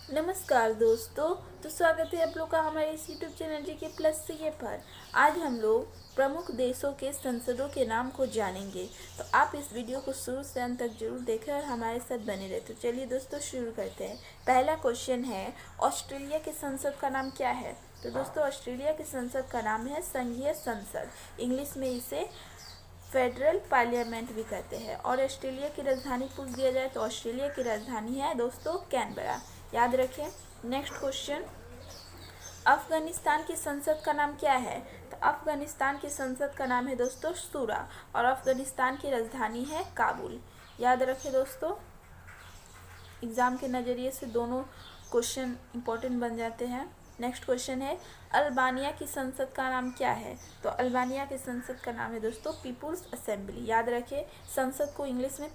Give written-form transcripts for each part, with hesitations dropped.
नमस्कार दोस्तों। तो स्वागत है आप लोग का हमारे इस YouTube channel GK plus CA पर। आज हम लोग प्रमुख देशों के संसदों के नाम को जानेंगे। तो आप इस वीडियो को शुरू से अंत तक जरूर देखें और हमारे साथ बने रहे। तो चलिए दोस्तों शुरू करते हैं। पहला क्वेश्चन है, ऑस्ट्रेलिया के संसद का नाम क्या है? तो दोस्तों ऑस्ट्रेलिया के संसद का नाम है संघीय संसद। इंग्लिश में इसे फेडरल पार्लियामेंट भी कहते हैं। और ऑस्ट्रेलिया की राजधानी पूछ दिया जाए तो ऑस्ट्रेलिया की राजधानी है दोस्तों कैनबरा। याद रखें। नेक्स्ट क्वेश्चन, अफगानिस्तान की संसद का नाम क्या है? तो अफगानिस्तान की संसद का नाम है दोस्तों शूरा और अफगानिस्तान की राजधानी है काबुल। याद रखें दोस्तों, एग्जाम के नज़रिए से दोनों क्वेश्चन इंपॉर्टेंट बन जाते हैं। नेक्स्ट क्वेश्चन है, अल्बानिया की संसद का नाम क्या है? तो अल्बानिया की संसद का नाम है दोस्तों पीपुल्स असेंबली। याद रखें, संसद को इंग्लिश में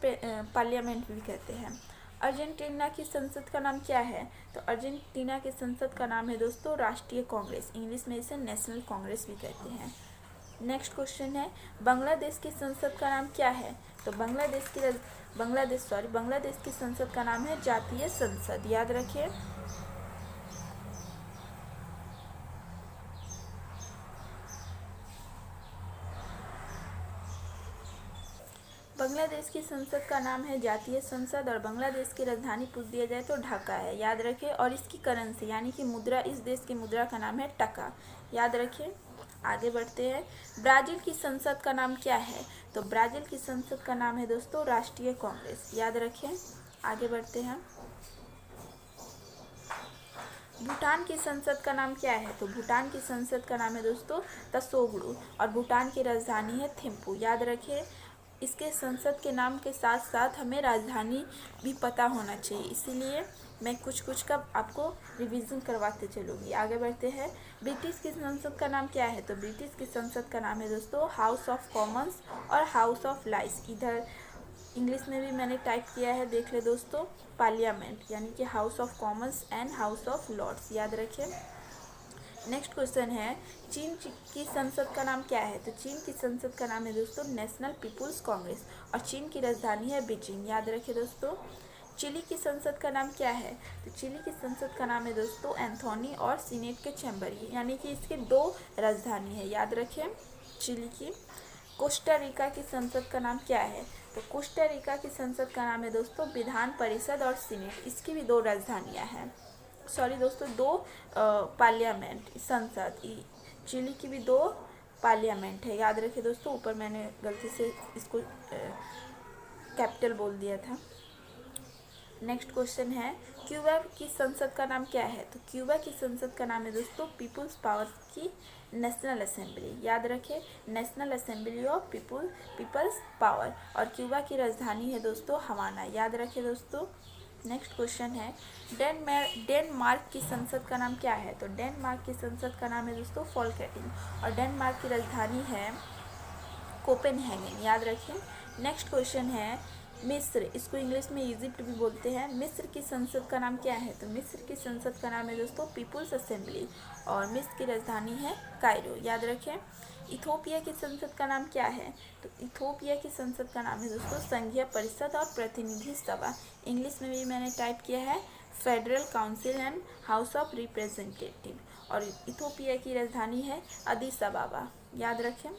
पार्लियामेंट भी कहते हैं। अर्जेंटीना की संसद का नाम क्या है? तो अर्जेंटीना की संसद का नाम है दोस्तों राष्ट्रीय कांग्रेस। इंग्लिश में इसे नेशनल कांग्रेस भी कहते हैं। नेक्स्ट क्वेश्चन है, बांग्लादेश की संसद का नाम क्या है? तो बांग्लादेश की संसद का नाम है जातीय संसद। याद रखिए। बांग्लादेश की संसद का नाम है जातीय संसद और बांग्लादेश की राजधानी पूछ दिया जाए तो ढाका है। याद रखें। और इसकी करेंसी यानी कि मुद्रा, इस देश की मुद्रा का नाम है टका। याद रखें। आगे बढ़ते हैं। ब्राज़ील की संसद का नाम क्या है? तो ब्राज़ील की संसद का नाम है दोस्तों राष्ट्रीय कांग्रेस। याद रखें। आगे बढ़ते हैं। भूटान की संसद का नाम क्या है? तो भूटान की संसद का नाम है दोस्तों तसोगलू और भूटान की राजधानी है थिम्पू। याद रखें। इसके संसद के नाम के साथ साथ हमें राजधानी भी पता होना चाहिए, इसीलिए मैं कुछ का आपको रिवीजन करवाते चलूँगी। आगे बढ़ते हैं। ब्रिटिश की संसद का नाम क्या है? तो ब्रिटिश की संसद का नाम है दोस्तों हाउस ऑफ कॉमन्स और हाउस ऑफ लाइस। इधर इंग्लिश में भी मैंने टाइप किया है, देख ले दोस्तों, पार्लियामेंट यानी कि House of Commons and House of Lords. याद रखें। नेक्स्ट क्वेश्चन है, चीन की संसद का नाम क्या है? तो चीन की संसद का नाम है दोस्तों नेशनल पीपुल्स कांग्रेस और चीन की राजधानी है बीजिंग। याद रखें दोस्तों। चिली की संसद का नाम क्या है? तो चिली की संसद का नाम है दोस्तों एंथोनी और सीनेट के चैम्बर, यानी कि इसके दो राजधानी है। याद रखें चिली की। कोस्टा रिका की संसद का नाम क्या है? तो कोस्टा रिका की संसद का नाम है दोस्तों विधान परिषद और सीनेट। इसकी भी दो राजधानियां हैं, सॉरी दोस्तों, दो पार्लियामेंट संसद। चिली की भी दो पार्लियामेंट है। याद रखिए दोस्तों, ऊपर मैंने गलती से इसको कैपिटल बोल दिया था। नेक्स्ट क्वेश्चन है, क्यूबा की संसद का नाम क्या है? तो क्यूबा की संसद का नाम है दोस्तों पीपुल्स पावर की नेशनल असेंबली। याद रखें, national assembly of peoples power. और क्यूबा की राजधानी है दोस्तों हवाना। याद रखें दोस्तों। नेक्स्ट क्वेश्चन है, डेनमार्क की संसद का नाम क्या है? तो डेनमार्क की संसद का नाम है दोस्तों फोल्केटिंग और डेनमार्क की राजधानी है कोपेनहेगन। याद रखें। नेक्स्ट क्वेश्चन है, मिस्र, इसको इंग्लिश में इजिप्ट भी बोलते हैं, मिस्र की संसद का नाम क्या है? तो मिस्र की संसद का नाम है दोस्तों पीपुल्स असेंबली और मिस्र की राजधानी है कायरो। याद रखें। इथोपिया की संसद का नाम क्या है? तो इथोपिया की संसद का नाम है दोस्तों संघीय परिषद और प्रतिनिधि सभा। इंग्लिश में भी मैंने टाइप किया है federal council and House of representative और इथोपिया की राजधानी है अदिस अबाबा। याद रखें।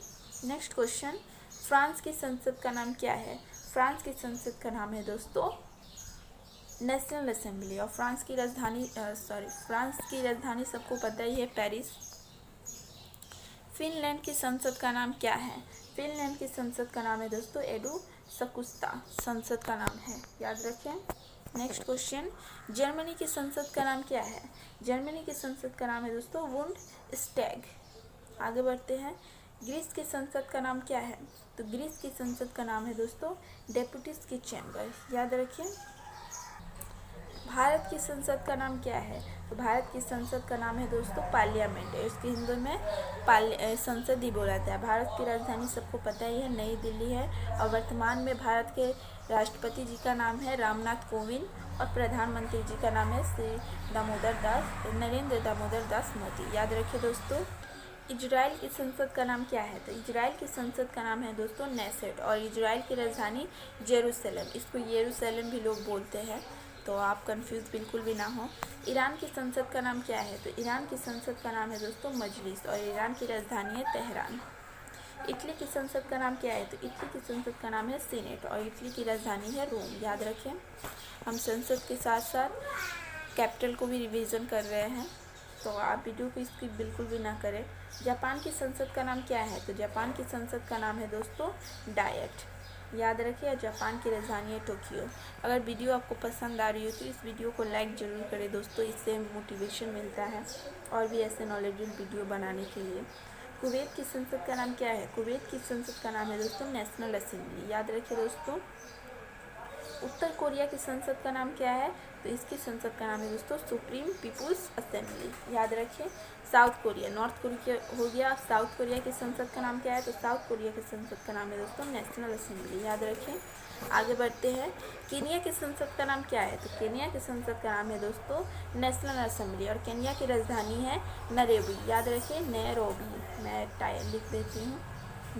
नेक्स्ट क्वेश्चन, फ्रांस की संसद का नाम क्या है? फ्रांस की संसद का नाम है दोस्तों नेशनल असेंबली और फ्रांस की राजधानी सबको पता ही है पेरिस। फिनलैंड की संसद का नाम क्या है? फिनलैंड की संसद का नाम है दोस्तों एडू सकुस्ता, संसद का नाम है। याद रखें। नेक्स्ट क्वेश्चन, जर्मनी की संसद का नाम क्या है? जर्मनी की संसद का नाम है दोस्तों बुंडस्टैग। आगे बढ़ते हैं। ग्रीस की संसद का नाम क्या है? तो ग्रीस की संसद का नाम है दोस्तों डेप्यूटीज की चैम्बर। याद रखिए। भारत की संसद का नाम क्या है? तो भारत की संसद का नाम है दोस्तों पार्लियामेंट। इसके हिंदी में संसद ही बोला जाता है। भारत की राजधानी सबको पता ही है, नई दिल्ली है और वर्तमान में भारत के राष्ट्रपति जी का नाम है रामनाथ कोविंद और प्रधानमंत्री जी का नाम है श्री नरेंद्र दामोदर दास मोदी। याद रखिए दोस्तों। इजराइल की संसद का नाम क्या है? तो इजराइल की संसद का नाम है दोस्तों नेसेट और इजराइल की राजधानी जेरूसलम, इसको येरूशलेम भी लोग बोलते हैं। तो आप कंफ्यूज बिल्कुल भी ना हो। ईरान की संसद का नाम क्या है? तो ईरान की संसद का नाम है दोस्तों मजलिस और ईरान की राजधानी है तेहरान। इटली की संसद का नाम क्या है? तो इटली की संसद का नाम है सीनेट और इटली की राजधानी है रोम। याद रखें, हम संसद के साथ साथ कैपिटल को भी रिवीजन कर रहे हैं, तो आप वीडियो को स्किप बिल्कुल भी ना करें। जापान की संसद का नाम क्या है? तो जापान की संसद का नाम है दोस्तों डायट। याद रखिए, जापान की राजधानी है टोक्यो। अगर वीडियो आपको पसंद आ रही हो तो इस वीडियो को लाइक ज़रूर करें दोस्तों, इससे मोटिवेशन मिलता है और भी ऐसे नॉलेजेबल वीडियो बनाने के लिए। कुवैत की संसद का नाम क्या है? कुवैत की संसद का नाम है दोस्तों नेशनल असेंबली। याद रखिए दोस्तों। उत्तर कोरिया की संसद का नाम क्या है? तो इसकी संसद का नाम है दोस्तों सुप्रीम पीपुल्स असेंबली। याद रखें। साउथ कोरिया, नॉर्थ कोरिया हो गया, साउथ कोरिया की संसद का नाम क्या है? तो साउथ कोरिया की संसद का नाम है दोस्तों नेशनल असेंबली। याद रखें। आगे बढ़ते हैं। केनिया की संसद का नाम क्या है? तो केनिया की संसद का नाम है दोस्तों नेशनल असेंबली और केनिया की राजधानी है नैरोबी। याद रखें, नैरोबी। मैं लिख देती हूँ,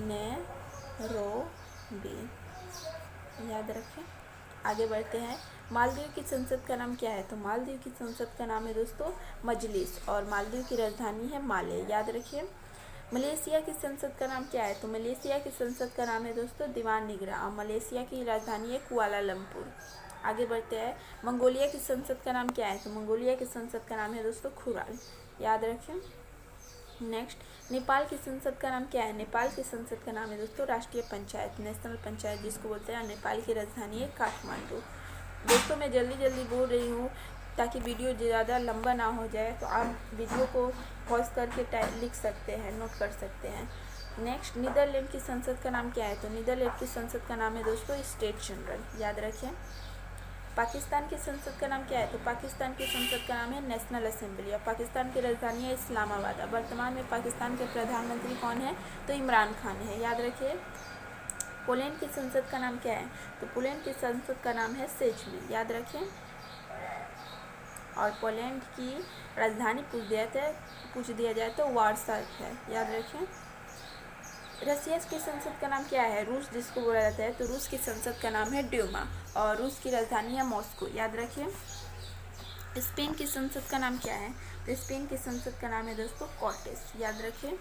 नैरोबी। याद रखें। आगे बढ़ते हैं। मालदीव की संसद का नाम क्या है? तो मालदीव की संसद का नाम है दोस्तों मजलिस और मालदीव की राजधानी है माले। याद रखिए। मलेशिया की संसद का नाम क्या है? तो मलेशिया की संसद का नाम है दोस्तों दीवान निगरा और मलेशिया की राजधानी है कुआलालंपुर। आगे बढ़ते हैं। मंगोलिया की संसद का नाम क्या है? तो मंगोलिया की संसद का नाम है दोस्तों खुराल। याद रखें। नेक्स्ट, नेपाल की संसद का नाम क्या है? नेपाल की संसद का नाम है दोस्तों राष्ट्रीय पंचायत, नेशनल पंचायत जिसको बोलते हैं। नेपाल की राजधानी है काठमांडू। दोस्तों मैं जल्दी बोल रही हूँ ताकि वीडियो ज़्यादा लंबा ना हो जाए, तो आप वीडियो को पॉज करके लिख सकते हैं, नोट कर सकते हैं। नेक्स्ट, नीदरलैंड की संसद का नाम क्या है? तो नीदरलैंड की संसद का नाम है दोस्तों स्टेट जनरल। याद रखें। पाकिस्तान की संसद का नाम क्या है? तो पाकिस्तान की संसद का नाम है नेशनल असेंबली और पाकिस्तान की राजधानी है इस्लामाबाद। वर्तमान में पाकिस्तान के प्रधानमंत्री कौन है? तो इमरान खान है। याद रखिए। पोलैंड की संसद का नाम क्या है? तो पोलैंड की संसद का नाम है सेजमी। याद रखें। और पोलैंड की राजधानी पूछ दिया जाए तो वार्सा है। याद रखें। रशिया की संसद का नाम क्या है? रूस जिसको बोला जाता है, तो रूस की संसद का नाम है ड्यूमा और रूस की राजधानी है मॉस्को। याद रखिए। स्पेन की संसद का नाम क्या है? तो स्पेन की संसद का नाम है दोस्तों कॉर्टेस। याद रखिए।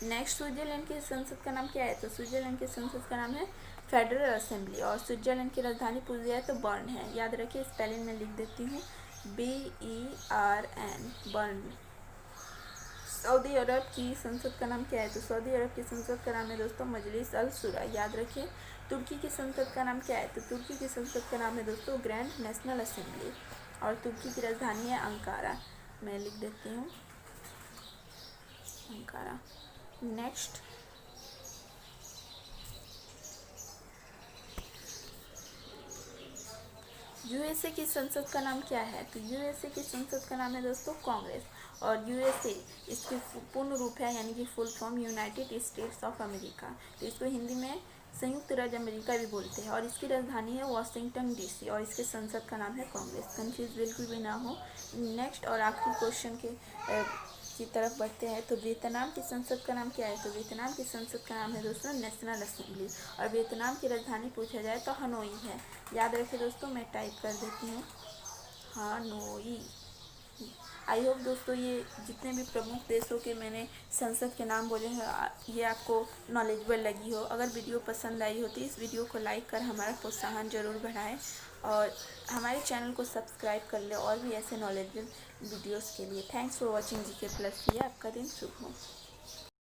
नेक्स्ट, स्विट्जरलैंड की संसद का नाम क्या है? तो स्विट्जरलैंड की संसद का नाम है फेडरल असेंबली और स्विट्जरलैंड की राजधानी पूछ दिया है तो बर्न है। याद रखिए, स्पेलिंग में लिख देती हूँ, BERN, बर्न। सऊदी अरब की संसद का नाम क्या है? तो सऊदी अरब की संसद का नाम है दोस्तों मजलिस अल शुरा। याद रखिए। तुर्की की संसद का नाम क्या है? तो तुर्की की संसद का नाम है दोस्तों ग्रैंड नेशनल असेंबली और तुर्की की राजधानी है अंकारा। मैं लिख देती हूँ अंकारा। नेक्स्ट, यूएसए की संसद का नाम क्या है? तो यूएसए की संसद का नाम है दोस्तों कांग्रेस और यूएसए इसकी पूर्ण रूप है, यानी कि full form United states of America. तो इसको हिंदी में संयुक्त राज्य अमेरिका भी बोलते हैं और इसकी राजधानी है वाशिंगटन DC और इसके संसद का नाम है कांग्रेस। कंफ्यूज बिल्कुल भी ना हो। नेक्स्ट और आखिरी क्वेश्चन की तरफ बढ़ते हैं। तो वियतनाम की संसद का नाम क्या है? तो वियतनाम की संसद का नाम है दोस्तों नेशनल असेंबली और वियतनाम की राजधानी पूछा जाए तो हनोई है। याद रखिए दोस्तों, मैं टाइप कर देती हूँ हनोई। आई होप दोस्तों ये जितने भी प्रमुख देशों के मैंने संसद के नाम बोले हैं ये आपको नॉलेजेबल लगी हो। अगर वीडियो पसंद आई हो तो इस वीडियो को लाइक कर हमारा प्रोत्साहन जरूर बढ़ाएं और हमारे चैनल को सब्सक्राइब कर ले और भी ऐसे नॉलेजेबल वीडियोस के लिए। Thanks for watching GK+। आपका दिन शुभ हो।